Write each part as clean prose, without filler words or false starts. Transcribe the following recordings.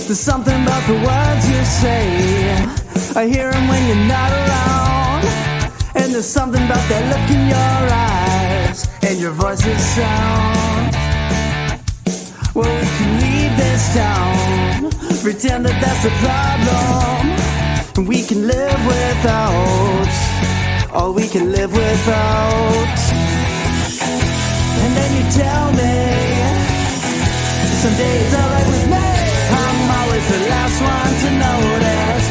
There's something about the words you say. I hear them when you're not around. And there's something about that look in your eyes and your voice's sound. Well, we can leave this town, pretend that that's the problem. And we can live without all we can live without. And then you tell me someday it's alright with me. I'm always the last one to notice.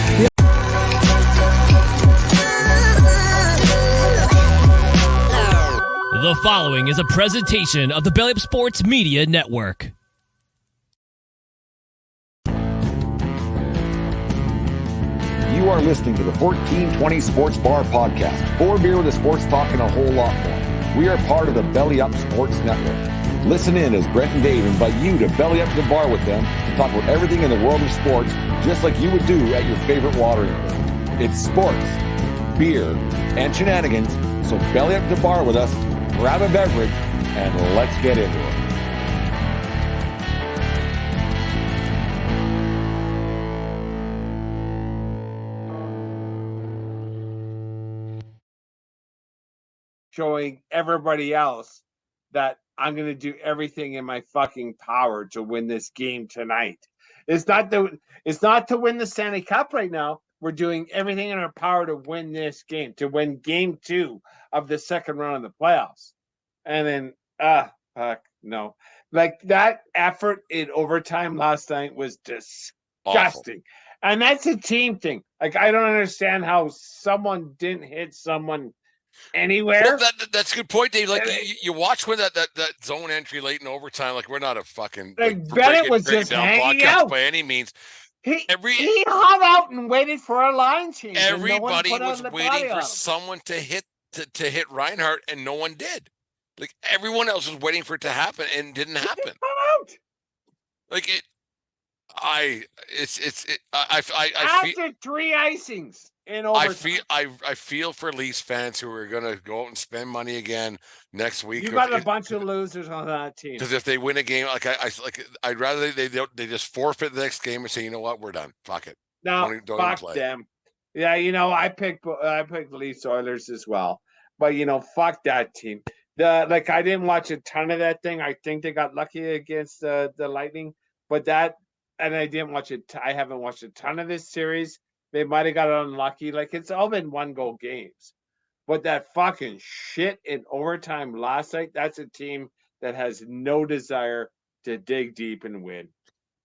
The following is a presentation of the Belly Up Sports Media Network. You are listening to the 1420 Sports Bar Podcast. 4 beer with a sports talk and a whole lot more. We are part of the Belly Up Sports Network. Listen in as Brent and Dave invite you to belly up to the bar with them to talk about everything in the world of sports, just like you would do at your favorite watering hole. It's sports, beer, and shenanigans, so belly up to the bar with us, grab a beverage, and let's get into it. Showing everybody else that I'm going to do everything in my fucking power to win this game tonight. It's not to win the Stanley Cup right now. We're doing everything in our power to win this game, to win game 2 of the second round of the playoffs. And then, fuck, no. Like, that effort in overtime last night was disgusting. Awful. And that's a team thing. Like, I don't understand how someone didn't hit someone anywhere. Well, that's a good point, Dave. Like you watch when that zone entry late in overtime. Like we're not a fucking Bennett was just hanging out by any means. He hung out and waited for a line change. Everybody was waiting for someone to hit Reinhart, and no one did. Like everyone else was waiting for it to happen, and didn't happen. Like it. After 3 icings in overtime. I feel for Leafs fans who are gonna go out and spend money again next week. You got a bunch of losers on that team. Because if they win a game, I'd rather they just forfeit the next game and say, you know what, we're done. Fuck it. No, fuck them. Yeah, I picked the Leafs Oilers as well, but fuck that team. I didn't watch a ton of that thing. I think they got lucky against the Lightning, but that. And I didn't watch it. I haven't watched a ton of this series. They might have got unlucky. Like, it's all been 1-goal games. But that fucking shit in overtime last night, that's a team that has no desire to dig deep and win.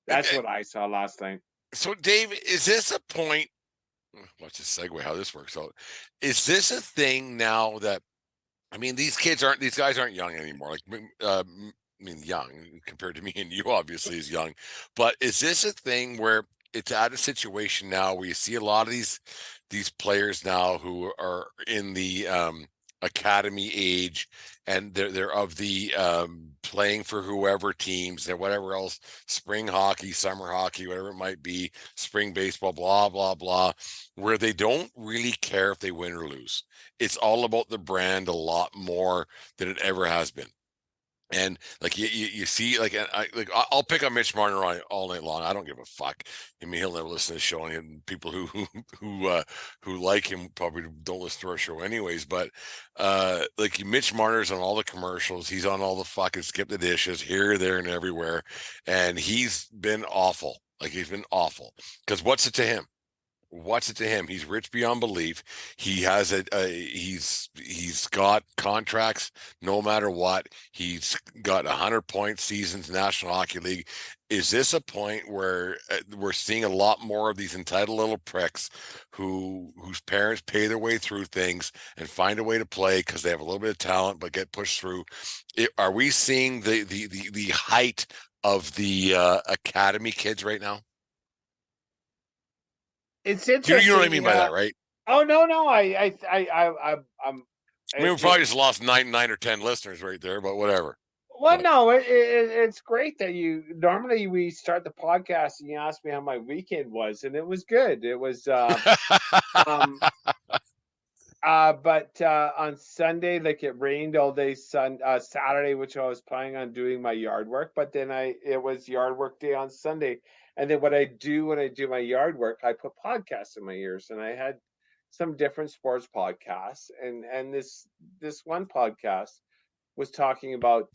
That's what I saw last night. So, Dave, is this a point? Let's just segue how this works out. Is this a thing now that, these guys aren't young anymore. Young compared to me and you obviously is young, but is this a thing where it's at a situation now where you see a lot of these players now who are in the academy age, and they're of the playing for whoever teams and whatever else, spring hockey, summer hockey, whatever it might be, spring baseball, blah blah blah, where they don't really care if they win or lose. It's all about the brand a lot more than it ever has been. And you see, I'll pick on Mitch Marner all night long. I don't give a fuck. He'll never listen to the show, and people who like him probably don't listen to our show anyways. But Mitch Marner's on all the commercials. He's on all the fucking skip the dishes here, there, and everywhere. And he's been awful. He's been awful. Because what's it to him? What's it to him? He's rich beyond belief. He has he's got contracts no matter what. He's got 100-point seasons, National Hockey League. Is this a point where we're seeing a lot more of these entitled little pricks whose parents pay their way through things and find a way to play because they have a little bit of talent but get pushed through? Are we seeing the height of the academy kids right now? It's interesting. You know what I mean by that, right? Oh no, we probably just lost nine or 10 listeners right there, but whatever. Well, no, it's great that normally we start the podcast and you ask me how my weekend was, and it was good. It was But on Sunday, like it rained all day. Saturday, which I was planning on doing my yard work, but then it was yard work day on Sunday. And then what I do when I do my yard work, I put podcasts in my ears, and I had some different sports podcasts, and this one podcast was talking about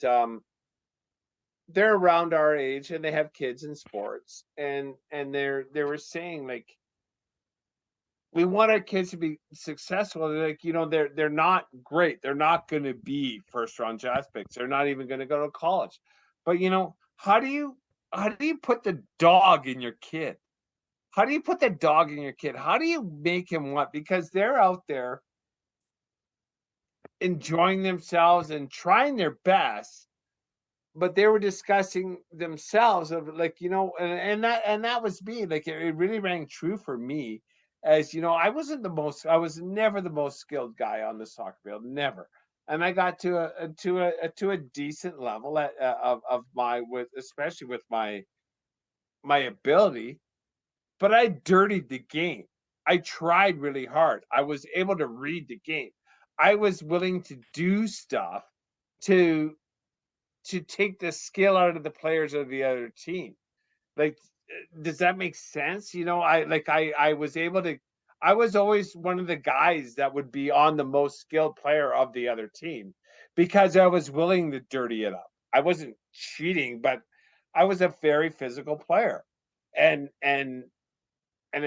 they're around our age and they have kids in sports, and they were saying like we want our kids to be successful. They're like, they're not great. They're not going to be first round draft picks. They're not even going to go to college. But how do you put the dog in your kid? How do you put the dog in your kid? How do you make him want? Because they're out there enjoying themselves and trying their best, but they were discussing themselves of like, and that was me. Like it really rang true for me. As I was never the most skilled guy on the soccer field, never. And I got to a decent level of my, with especially with my ability, but I dirtied the game. I tried really hard. I was able to read the game. I was willing to do stuff to take the skill out of the players of the other team. Like, does that make sense? I was able to. I was always one of the guys that would be on the most skilled player of the other team because I was willing to dirty it up. I wasn't cheating, but I was a very physical player, and in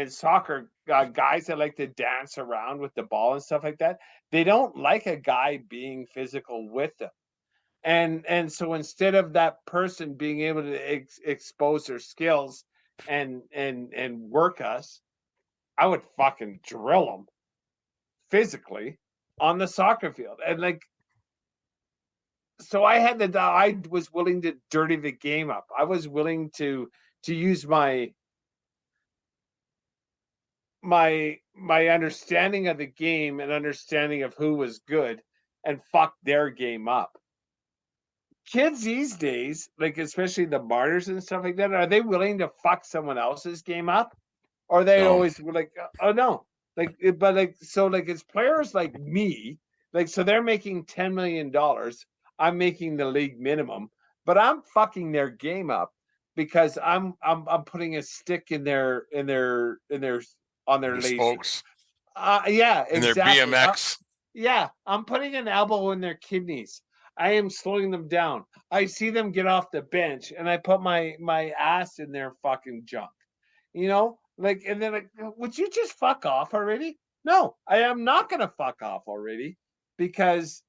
soccer, guys that like to dance around with the ball and stuff like that, they don't like a guy being physical with them. And so instead of that person being able to expose their skills and work us, I would fucking drill them physically on the soccer field. And like, so I was willing to dirty the game up. I was willing to use my understanding of the game and understanding of who was good and fuck their game up. Kids these days, like especially the martyrs and stuff like that, are they willing to fuck someone else's game up? Or they No. always were like, oh no. Like, but like, so like it's players like me, like, so they're making $10 million. I'm making the league minimum, but I'm fucking their game up because I'm putting a stick in their on their The laces. spokes Yeah, and their exactly. BMX. Yeah, I'm putting an elbow in their kidneys. I am slowing them down. I see them get off the bench, and I put my ass in their fucking junk. Like, and then like, would you just fuck off already? No, I am not gonna fuck off already because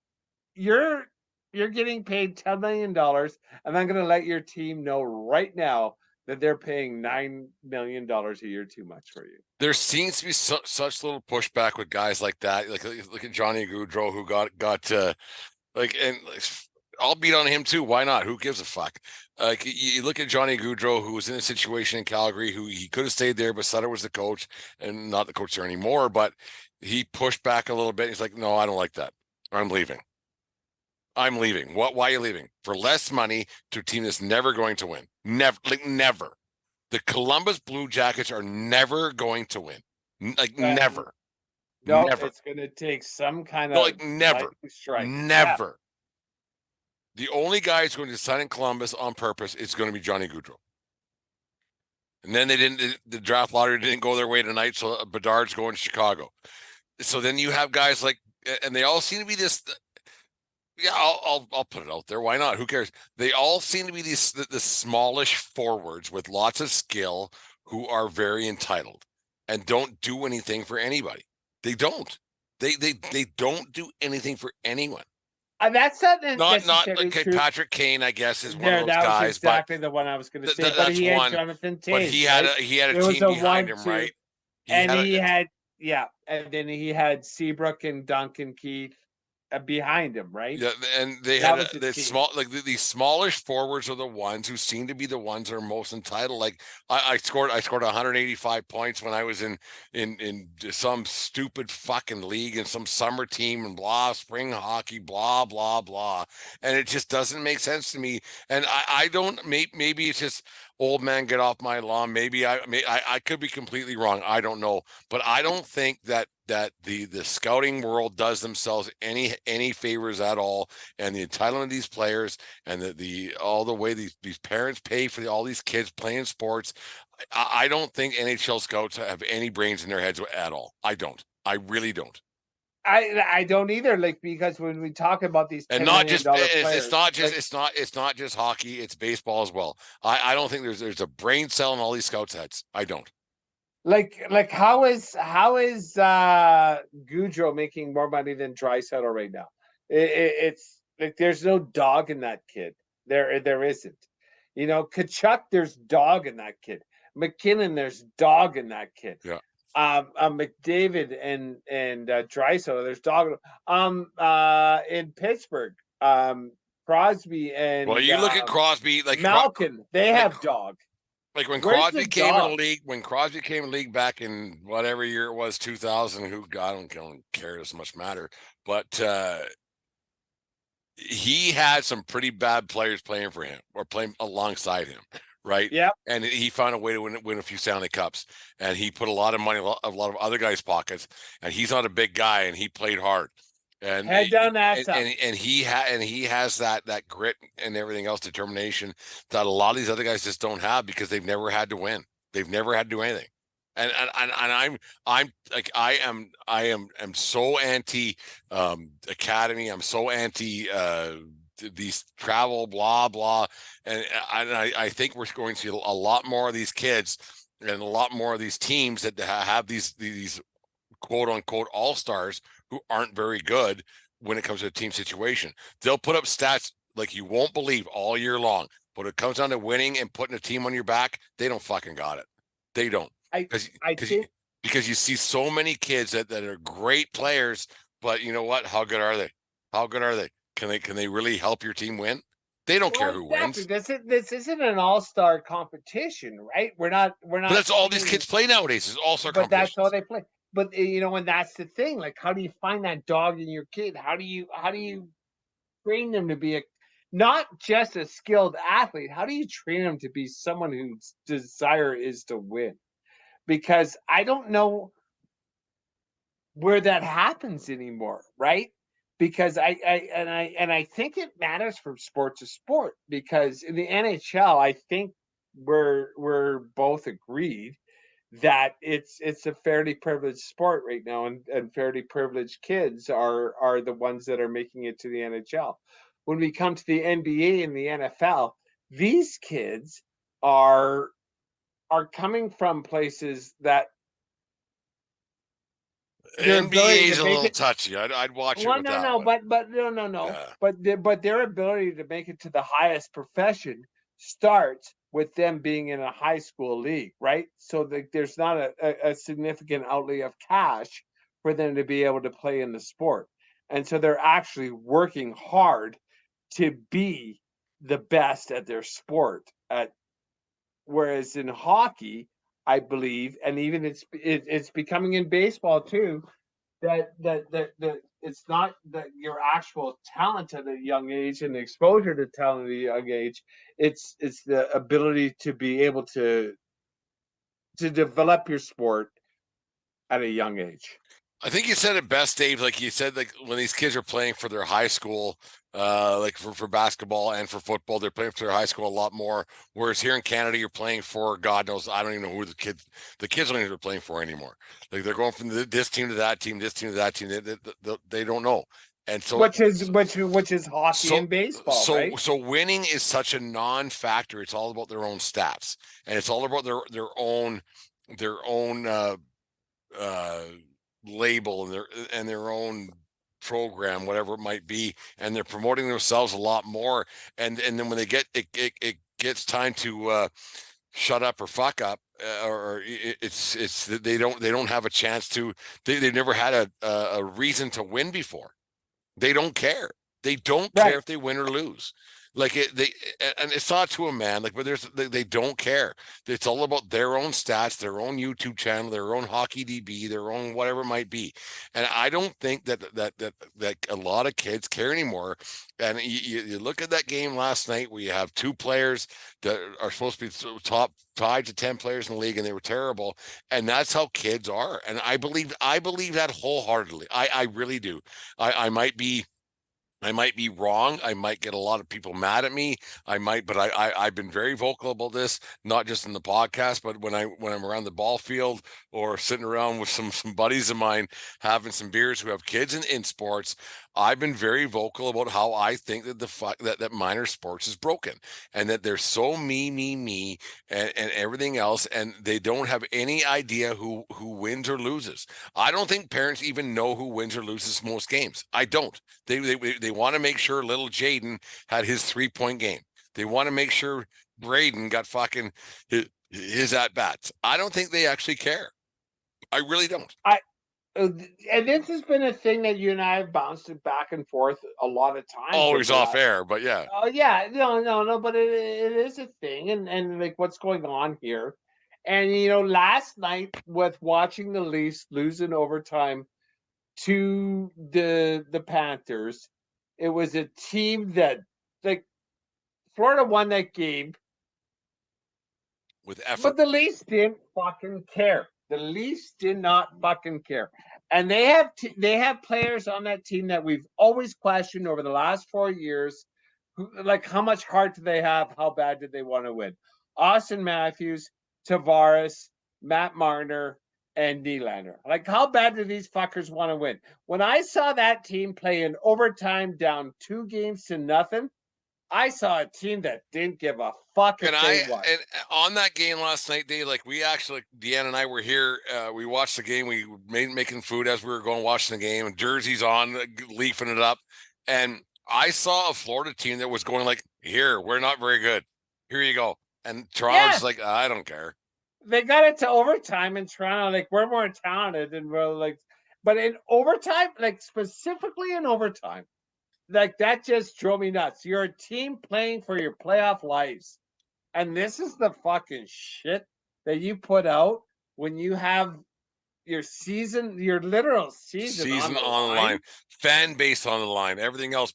you're getting paid $10 million, and I'm gonna let your team know right now that they're paying $9 million a year too much for you. There seems to be such little pushback with guys like that. Like look at Johnny Gaudreau, who got and I'll beat on him too. Why not? Who gives a fuck? Like you look at Johnny Gaudreau, who was in a situation in Calgary, who he could have stayed there, but Sutter was the coach and not the coach there anymore. But he pushed back a little bit. He's like, no, I don't like that. I'm leaving. I'm leaving. What? Why are you leaving? For less money to a team that's never going to win. Never, like never. The Columbus Blue Jackets are never going to win. Never. No, Never. it's going to take some kind No, of like never. strike. Never. Yeah. The only guy who's going to sign in Columbus on purpose is going to be Johnny Gaudreau. And then the draft lottery didn't go their way tonight, so Bedard's going to Chicago. So then you have guys like, and they all seem to be this. Yeah, I'll put it out there. Why not? Who cares? They all seem to be the smallish forwards with lots of skill who are very entitled and don't do anything for anybody. They don't. They don't do anything for anyone. That's not okay, true. Patrick Kane, I guess, is one of those that guys. Was exactly the one I was going to say. But he had Jonathan Toews. But he had a team behind him, right? And then he had Seabrook and Duncan Keith behind him, right? Yeah, and they had these smallish forwards are the ones who seem to be the ones that are most entitled. Like I scored 185 points when I was in some stupid fucking league in some summer team and blah, spring hockey, blah blah blah, and it just doesn't make sense to me. And I don't, maybe it's just old man get off my lawn. Maybe I could be completely wrong. I don't know, but I don't think that that the scouting world does themselves any favors at all, and the entitlement of these players, and the all the way these parents pay for all these kids playing sports. I don't think NHL scouts have any brains in their heads at all. I don't. I really don't. I don't either. Like, because when we talk about these And $10 not million just players, it's not just like, it's not just hockey, it's baseball as well. I don't think there's a brain cell in all these scouts' heads. I don't. like how is Goudreau making more money than Draisaitl right now? It's like there's no dog in that kid. There isn't. You know, Kachuk, there's dog in that kid. McKinnon, there's dog in that kid. Yeah. McDavid and Draisaitl, there's dog. In Pittsburgh, Crosby and Well, you look at Crosby, like Malkin, they like, have dog. like when Where's Crosby the came in the dog? league, back in whatever year it was, 2000, who I don't care as much matter, but he had some pretty bad players playing for him or playing alongside him, right? Yep. And he found a way to win a few Stanley Cups, and he put a lot of money in a lot of other guys' pockets. And he's not a big guy, and he played hard. And Head down, ass up. and he has that grit and everything else, determination that a lot of these other guys just don't have because they've never had to win. They've never had to do anything. And I'm like I am so anti academy. I'm so anti these travel blah blah, and I think we're going to see a lot more of these kids and a lot more of these teams that have these quote unquote all-stars who aren't very good when it comes to a team situation. They'll put up stats like you won't believe all year long, but it comes down to winning and putting a team on your back. They don't fucking got it. They don't. Because you see so many kids that are great players, but you know what? How good are they? How good are they? Can they really help your team win? They don't care who wins. This isn't an all-star competition, right? We're not. But that's all these kids play nowadays is all-star competition. But that's all they play. But you know, and that's the thing. Like, how do you find that dog in your kid? How do you train them to be not just a skilled athlete? How do you train them to be someone whose desire is to win? Because I don't know where that happens anymore, right? Because I think it matters from sport to sport. Because in the NHL, I think we're both agreed that it's a fairly privileged sport right now, and fairly privileged kids are the ones that are making it to the NHL. When we come to the NBA and the NFL, these kids are coming from places that NBA is a little touchy. I'd watch it. With that no, one. but no. Yeah. But their ability to make it to the highest profession starts with them being in a high school league, right? So there's not a significant outlay of cash for them to be able to play in the sport. And so they're actually working hard to be the best at their sport. Whereas in hockey, I believe, and even it's becoming in baseball too, that it's not that your actual talent at a young age and the exposure to talent at a young age. It's the ability to be able to develop your sport at a young age. I think you said it best, Dave. Like you said, like when these kids are playing for their high school, like for basketball and for football, they're playing for their high school a lot more. Whereas here in Canada, you're playing for God knows, I don't even know who the kids don't even know they're playing for anymore. Like they're going from this team to that team, this team to that team. They don't know. And so which is hockey and baseball, right? So winning is such a non-factor. It's all about their own stats, and it's all about their own label and their own program, whatever it might be, and they're promoting themselves a lot more. And then when they get it gets time to shut up or fuck up, or it's they don't have a chance to. They've never had a reason to win before. They don't care. They don't care if they win or lose. Like and it's not to a man, like, but they don't care. It's all about their own stats, their own YouTube channel, their own hockey DB, their own whatever it might be. And I don't think that a lot of kids care anymore. And you look at that game last night where you have two players that are supposed to be top 5 to 10 players in the league, and they were terrible. And that's how kids are. And I believe that wholeheartedly. I really do. I might be wrong. I might get a lot of people mad at me. But I've been very vocal about this, not just in the podcast, but when I'm around the ball field or sitting around with some buddies of mine having some beers who have kids in sports. I've been very vocal about how I think that that minor sports is broken, and that they're so me and everything else, and they don't have any idea who wins or loses. I don't think parents even know who wins or loses most games. I don't. They want to make sure little Jaden had his 3-point game. They want to make sure Braden got fucking his at bats. I don't think they actually care. I really don't. And this has been a thing that you and I have bounced it back and forth a lot of times. Always off air, but yeah. Oh yeah, no, but it is a thing, and like what's going on here. And last night with watching the Leafs lose in overtime to the Panthers, it was a team that, like, Florida won that game with effort, but the Leafs didn't fucking care. The Leafs did not fucking care. And they have players on that team that we've always questioned over the last 4 years. Like, how much heart do they have? How bad did they want to win? Austin Matthews, Tavares, Matt Marner, and Nylander. Like, how bad do these fuckers want to win? When I saw that team play in overtime down 2-0, I saw a team that didn't give a fuck if they won. And on that game last night, Dave, like, we actually, Deanna and I were here. We watched the game. We making food as we were going watching the game, and jerseys on, leafing it up. And I saw a Florida team that was going like, "Here, we're not very good. Here you go." And Toronto's like, "I don't care." They got it to overtime in Toronto. Like, we're more talented, and we're like, but in overtime, like specifically in overtime, like, that just drove me nuts. You're a team playing for your playoff lives, and this is the fucking shit that you put out when you have your literal season on the line, fan base on the line, everything else,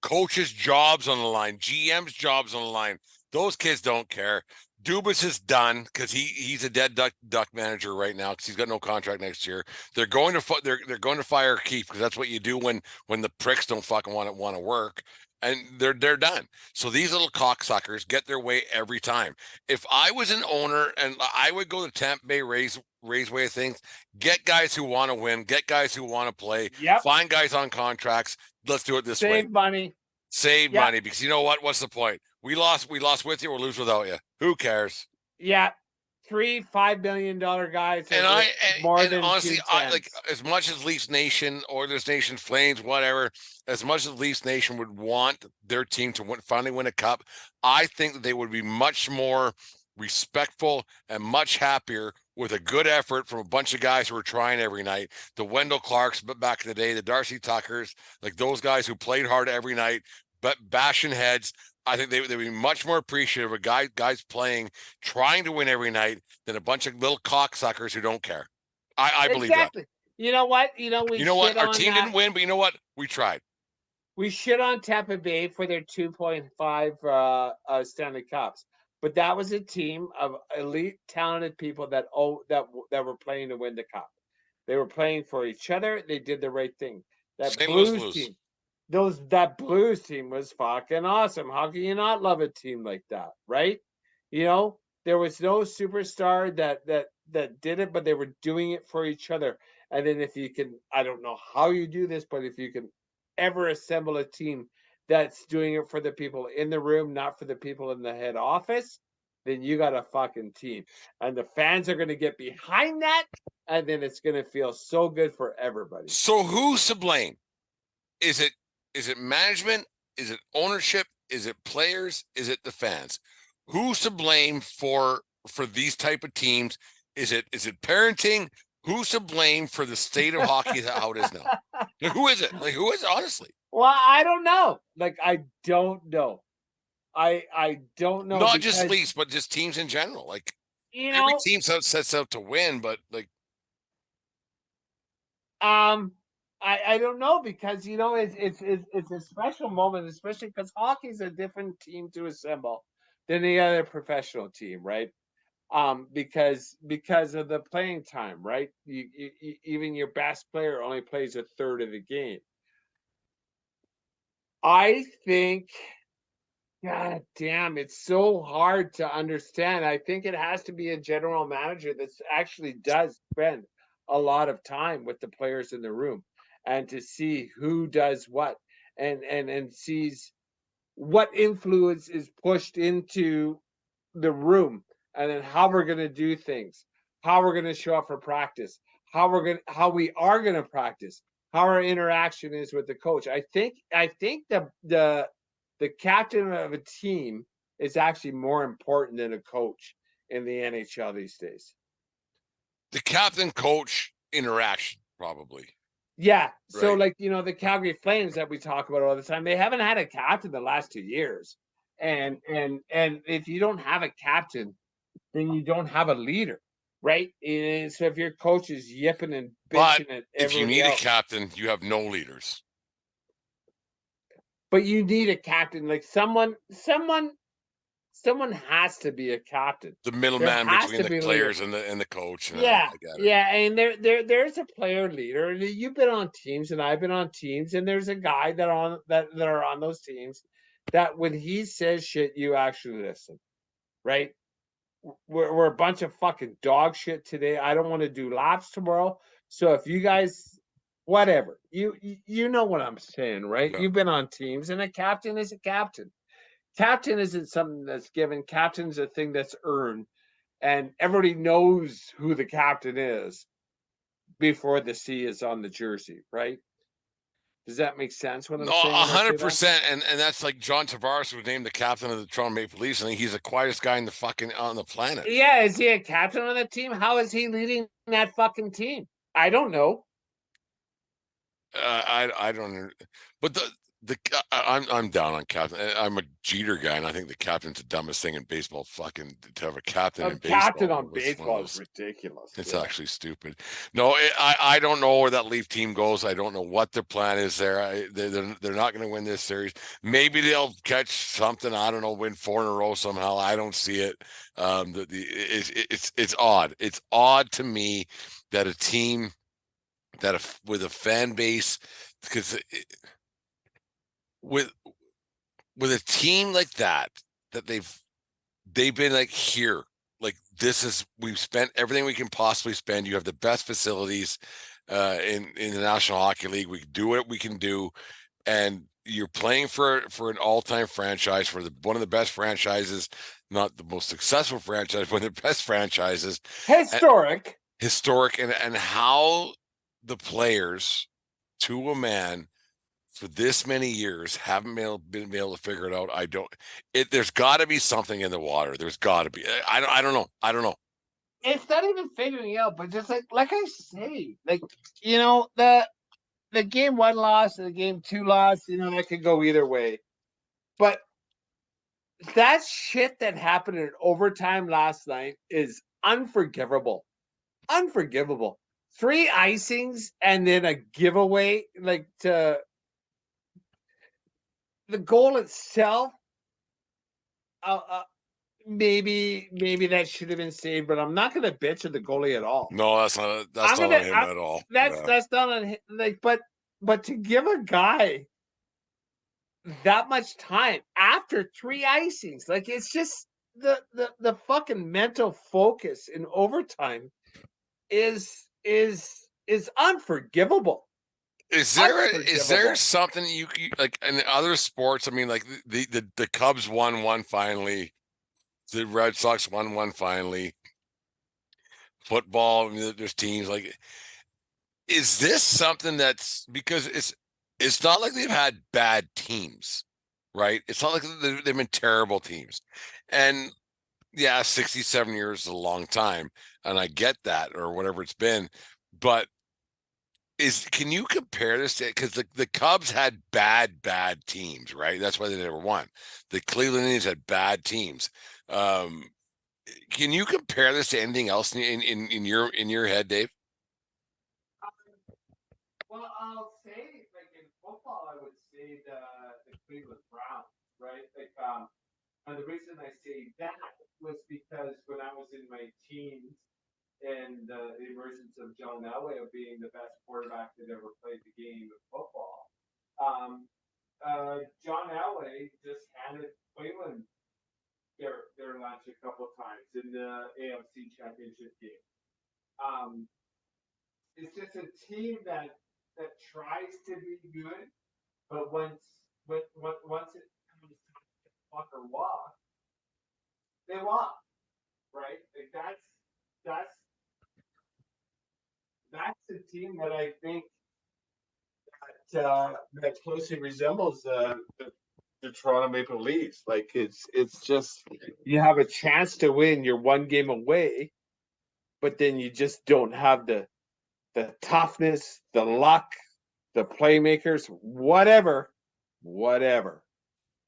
coaches' jobs on the line, GM's jobs on the line. Those kids don't care. Dubas is done because he's a dead duck manager right now because he's got no contract next year. They're going to fire Keefe because that's what you do when the pricks don't fucking want to work, and they're done. So these little cocksuckers get their way every time. If I was an owner, and I would go to Tampa Bay Rays way of things, get guys who want to win, get guys who want to play, find guys on contracts. Let's do it this way. Save money, because you know what? What's the point? We lost with you or lose without you. Who cares? Yeah. $3-5 million guys. And honestly, I like, as much as Leafs Nation, Oilers Nation, Flames, whatever, as much as Leafs Nation would want their team to finally win a cup, I think that they would be much more respectful and much happier with a good effort from a bunch of guys who were trying every night. The Wendell Clarks, but back in the day, the Darcy Tuckers, like those guys who played hard every night, but bashing heads. I think they'd be much more appreciative of guys playing, trying to win every night, than a bunch of little cocksuckers who don't care. I believe that. You know what? Our team didn't win, but you know what? We tried. We shit on Tampa Bay for their 2.5 Stanley Cups, but that was a team of elite, talented people that were playing to win the cup. They were playing for each other. They did the right thing. That Blues team. That Blues team was fucking awesome. How can you not love a team like that, right? There was no superstar that did it, but they were doing it for each other. And then if you can, I don't know how you do this, but if you can ever assemble a team that's doing it for the people in the room, not for the people in the head office, then you got a fucking team. And the fans are going to get behind that, and then it's going to feel so good for everybody. So who's to blame? Is it management? Is it ownership? Is it players? Is it the fans? Who's to blame for these type of teams? Is it parenting? Who's to blame for the state of hockey how it is now? Who is it? Like, who is it, honestly? Well, I don't know. Like, I don't know. I don't know. Not just because, Leafs, but just teams in general. Like you every know, team sets out to win, but like I don't know, because it's a special moment, especially because hockey's a different team to assemble than the other professional team, right? Because of the playing time, right? Even your best player only plays a third of the game. I think, God damn, it's so hard to understand. I think it has to be a general manager that actually does spend a lot of time with the players in the room, and to see who does what, and sees what influence is pushed into the room, and then how we're going to do things, how we're going to show up for practice, how we are going to practice, how our interaction is with the coach. I think the captain of a team is actually more important than a coach in the NHL these days. the captain coach interaction, probably. Yeah. So, Right. like, the Calgary Flames that we talk about all the time, they haven't had a captain the last 2 years. And if you don't have a captain, then you don't have a leader, right? And so if your coach is yipping and But bitching at if you everybody need a else, captain, you have no leaders. but you need a captain, like someone has to be a captain. The There middleman has between to the be a leader. players and the coach, and I Yeah, get it. yeah, and there's a player leader. And you've been on teams, and I've been on teams, and there's a guy that are on those teams that when he says shit, you actually listen, right? We're a bunch of fucking dog shit today. I don't want to do laps tomorrow. So if you guys, whatever, you know what I'm saying, right? Yeah. You've been on teams, and a captain is a captain. Captain isn't something that's given. Captain's a thing that's earned, and everybody knows who the captain is before the C is on the jersey, right? Does that make sense what I'm No, saying when I say that? 100%, and that's like John Tavares was named the captain of the Toronto Maple Leafs, and he's the quietest guy in the fucking on the planet. Yeah, is he a captain on the team? How is he leading that fucking team? I don't know. I don't, but I'm down on captain. I'm a Jeter guy, and I think the captain's the dumbest thing in baseball. Fucking to have a captain A in captain baseball on was one of baseball is those. ridiculous. It's Yeah. actually stupid. No, I don't know where that Leaf team goes. I don't know what their plan is there. They're not going to win this series. Maybe they'll catch something. I don't know, win 4 in a row somehow. I don't see it. It's odd. It's odd to me that a team with a fan base, because with a team like that they've been like, here, like, this is, we've spent everything we can possibly spend. You have the best facilities in the National Hockey League. We can do what we can do, and you're playing for an all-time franchise, for one of the best franchises, not the most successful franchise, but the best franchises, Historic. historic, and how the players, to a man, for this many years haven't been able to figure it out. I don't. There's got to be something in the water. There's got to be. I don't know. I don't know. It's not even figuring out, but just like I say, like, the game one loss and the game two loss, that could go either way. But that shit that happened in overtime last night is unforgivable. Unforgivable. 3 icings and then a giveaway, like, to the goal itself. Maybe that should have been saved, but I'm not going to bitch at the goalie at all. No, that's not I'm on gonna. him at all. That's not on him. Like, but to give a guy that much time after 3 icings, like, it's just the fucking mental focus in overtime is unforgivable. Is there something you like in other sports? I mean, like the Cubs won one finally. The Red Sox won one finally. Football, I mean, there's teams like. Is this something that's, because it's not like they've had bad teams, right? It's not like they've been terrible teams, and yeah, 67 years is a long time, and I get that, or whatever it's been, but Can you compare this to, because the Cubs had bad teams, right? That's why they never won. The Cleveland Indians had bad teams. Can you compare this to anything else in your head, Dave? Well, I'll say, like in football, I would say the Cleveland Browns, right? Like, and the reason I say that was because when I was in my teens and the emergence of John Elway of being the best quarterback that ever played the game of football, John Elway just handed Cleveland their lunch a couple times in the AFC Championship game. It's just a team that tries to be good, but once it comes to fuck or walk, they walk, right? Like that's a team that I think that closely resembles the Toronto Maple Leafs. Like it's just you have a chance to win. You're one game away, but then you just don't have the toughness, the luck, the playmakers, whatever.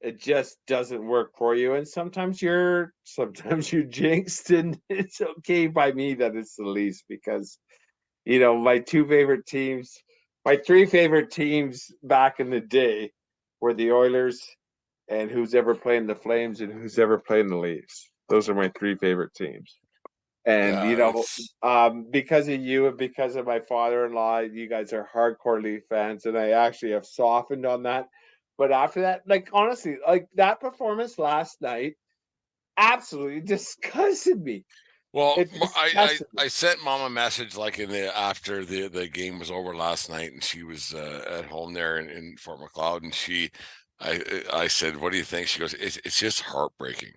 It just doesn't work for you. And sometimes you're jinxed, and it's okay by me that it's the Leafs because, my three favorite teams back in the day were the Oilers and who's ever playing the Flames and who's ever playing the Leafs. Those are my three favorite teams. And, because of you and because of my father-in-law, you guys are hardcore Leaf fans, and I actually have softened on that. But after that, like, honestly, like that performance last night absolutely disgusted me. Well, I sent Mom a message like after the game was over last night, and she was at home there in Fort McLeod, and I said, "What do you think?" She goes, "It's just heartbreaking,"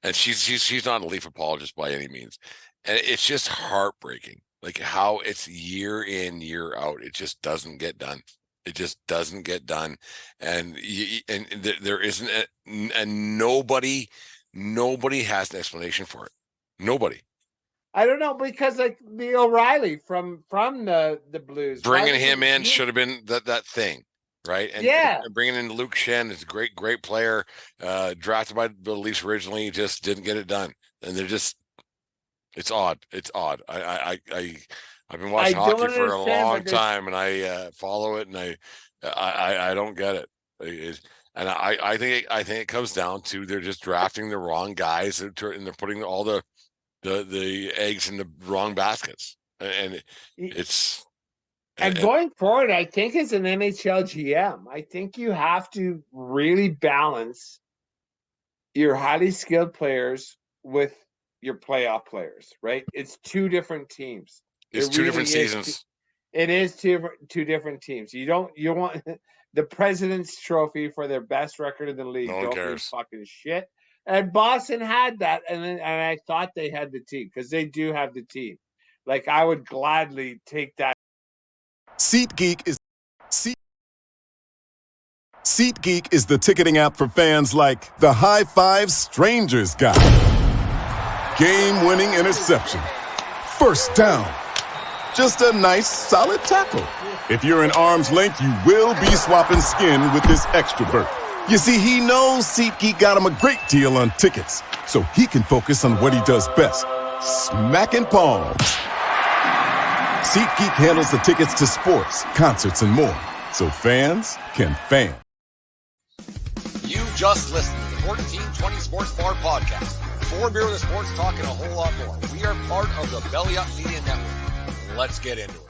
and she's not a Leaf apologist by any means, and it's just heartbreaking, like how it's year in year out, it just doesn't get done. It just doesn't get done, and there isn't and nobody has an explanation for it. Nobody. I don't know, because like the O'Reilly from the Blues, bringing him in should have been that thing, right? And bringing in Luke Shen is a great player, drafted by the Leafs originally, just didn't get it done, and it's odd. It's odd. I've been watching hockey for a long time, and I follow it, and I don't get it. And I think it comes down to they're just drafting the wrong guys, and they're putting all the eggs in the wrong baskets, and it's. And going forward, I think as an NHL GM, I think you have to really balance your highly skilled players with your playoff players, right? It's two different teams. It's two different seasons. It is two different teams. You want the President's Trophy for their best record in the league. No one cares. Fucking shit. And Boston had that, and I thought they had the team, because they do have the team. Like, I would gladly take that. SeatGeek is the ticketing app for fans like the High Five Strangers guy, game-winning interception, first down, just a nice solid tackle. If you're in arm's length, you will be swapping skin with this extrovert. You see, he knows SeatGeek got him a great deal on tickets, so he can focus on what he does best, smacking palms. SeatGeek handles the tickets to sports, concerts, and more, so fans can fan. You just listened to the 1420 Sports Bar Podcast. 4 beer with the sports talk and a whole lot more. We are part of the Belly Up Media Network. Let's get into it.